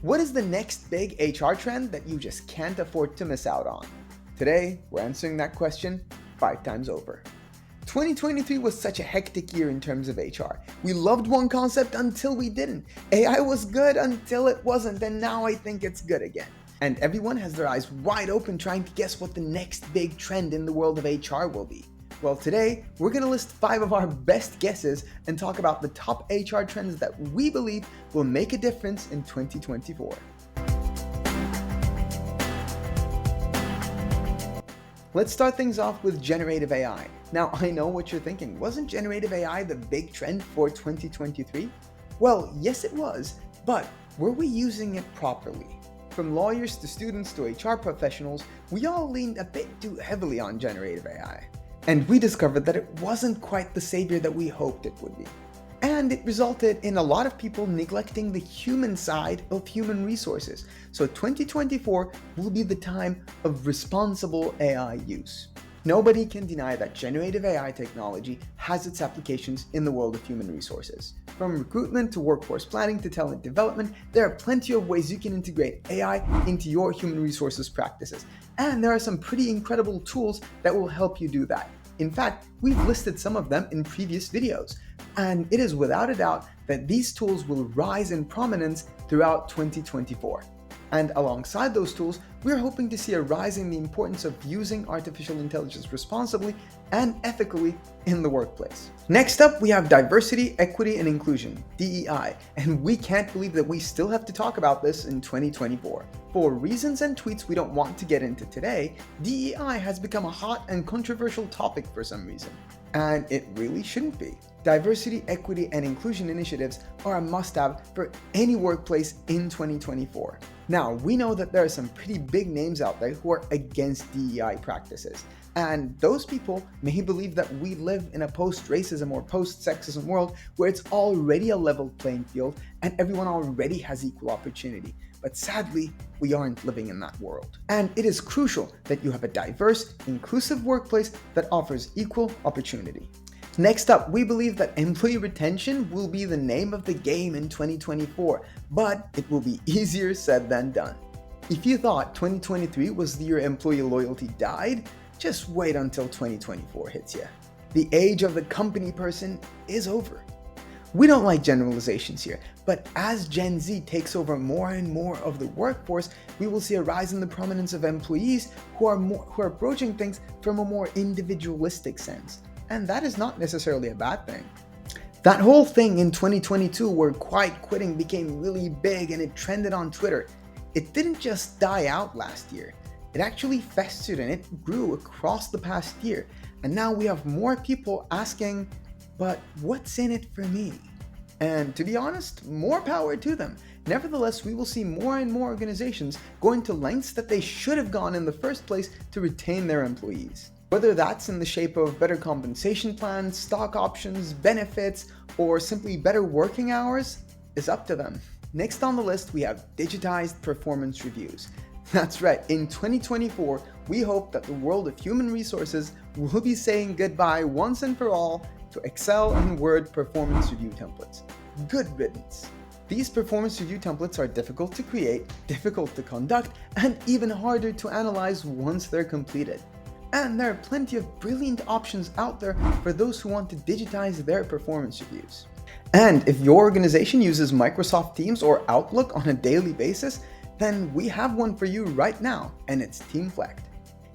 What is the next big HR trend that you just can't afford to miss out on? Today, we're answering that question 5 times over. 2023 was such a hectic year in terms of HR. We loved one concept until we didn't. AI was good until it wasn't, and now I think it's good again. And everyone has their eyes wide open trying to guess what the next big trend in the world of HR will be. Well, today, we're going to list 5 of our best guesses and talk about the top HR trends that we believe will make a difference in 2024. Let's start things off with generative AI. Now, I know what you're thinking. Wasn't generative AI the big trend for 2023? Well, yes it was, but were we using it properly? From lawyers to students to HR professionals, we all leaned a bit too heavily on generative AI. And we discovered that it wasn't quite the savior that we hoped it would be. And it resulted in a lot of people neglecting the human side of human resources. So 2024 will be the time of responsible AI use. Nobody can deny that generative AI technology has its applications in the world of human resources. From recruitment to workforce planning to talent development, there are plenty of ways you can integrate AI into your human resources practices. And there are some pretty incredible tools that will help you do that. In fact, we've listed some of them in previous videos. And it is without a doubt that these tools will rise in prominence throughout 2024. And alongside those tools, we're hoping to see a rise in the importance of using artificial intelligence responsibly and ethically in the workplace. Next up, we have diversity, equity, and inclusion, DEI, and we can't believe that we still have to talk about this in 2024. For reasons and tweets we don't want to get into today, DEI has become a hot and controversial topic for some reason. And it really shouldn't be. Diversity, equity, and inclusion initiatives are a must-have for any workplace in 2024. Now, we know that there are some pretty big names out there who are against DEI practices. And those people may believe that we live in a post-racism or post-sexism world where it's already a level playing field and everyone already has equal opportunity. But sadly, we aren't living in that world. And it is crucial that you have a diverse, inclusive workplace that offers equal opportunity. Next up, we believe that employee retention will be the name of the game in 2024, but it will be easier said than done. If you thought 2023 was the year employee loyalty died, just wait until 2024 hits you. The age of the company person is over. We don't like generalizations here, but as Gen Z takes over more and more of the workforce, we will see a rise in the prominence of employees who are approaching things from a more individualistic sense. And that is not necessarily a bad thing. That whole thing in 2022 where quiet quitting became really big and it trended on Twitter, it didn't just die out last year. It actually festered and it grew across the past year. And now we have more people asking, but what's in it for me? And to be honest, more power to them. Nevertheless, we will see more and more organizations going to lengths that they should have gone in the first place to retain their employees. Whether that's in the shape of better compensation plans, stock options, benefits, or simply better working hours is up to them. Next on the list, we have digitized performance reviews. That's right, in 2024, we hope that the world of human resources will be saying goodbye once and for all to Excel and Word performance review templates. Good riddance. These performance review templates are difficult to create, difficult to conduct, and even harder to analyze once they're completed. And there are plenty of brilliant options out there for those who want to digitize their performance reviews. And if your organization uses Microsoft Teams or Outlook on a daily basis, then we have one for you right now, and it's Teamflect.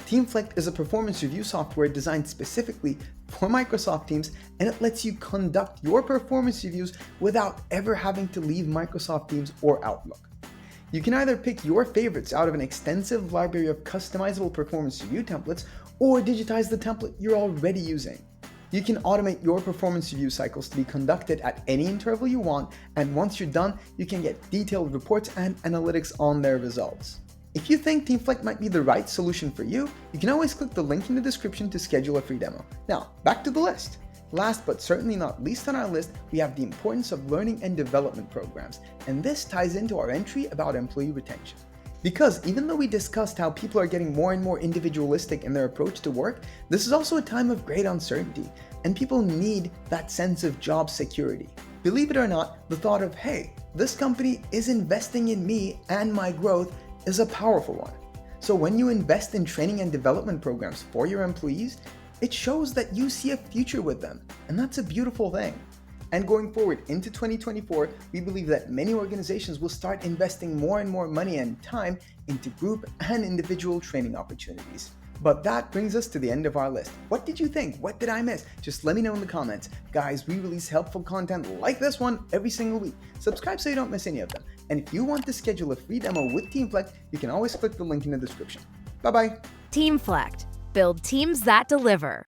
Teamflect is a performance review software designed specifically for Microsoft Teams, and it lets you conduct your performance reviews without ever having to leave Microsoft Teams or Outlook. You can either pick your favorites out of an extensive library of customizable performance review templates or digitize the template you're already using. You can automate your performance review cycles to be conducted at any interval you want, and once you're done, you can get detailed reports and analytics on their results. If you think Teamflect might be the right solution for you, you can always click the link in the description to schedule a free demo. Now, back to the list. Last but certainly not least on our list, we have the importance of learning and development programs, and this ties into our entry about employee retention. Because even though we discussed how people are getting more and more individualistic in their approach to work, this is also a time of great uncertainty, and people need that sense of job security. Believe it or not, the thought of, hey, this company is investing in me and my growth is a powerful one. So when you invest in training and development programs for your employees, it shows that you see a future with them, and that's a beautiful thing. And going forward into 2024, we believe that many organizations will start investing more and more money and time into group and individual training opportunities. But that brings us to the end of our list. What did you think? What did I miss? Just let me know in the comments. Guys, we release helpful content like this one every single week. Subscribe so you don't miss any of them. And if you want to schedule a free demo with Teamflect, you can always click the link in the description. Bye-bye. Teamflect. Build teams that deliver.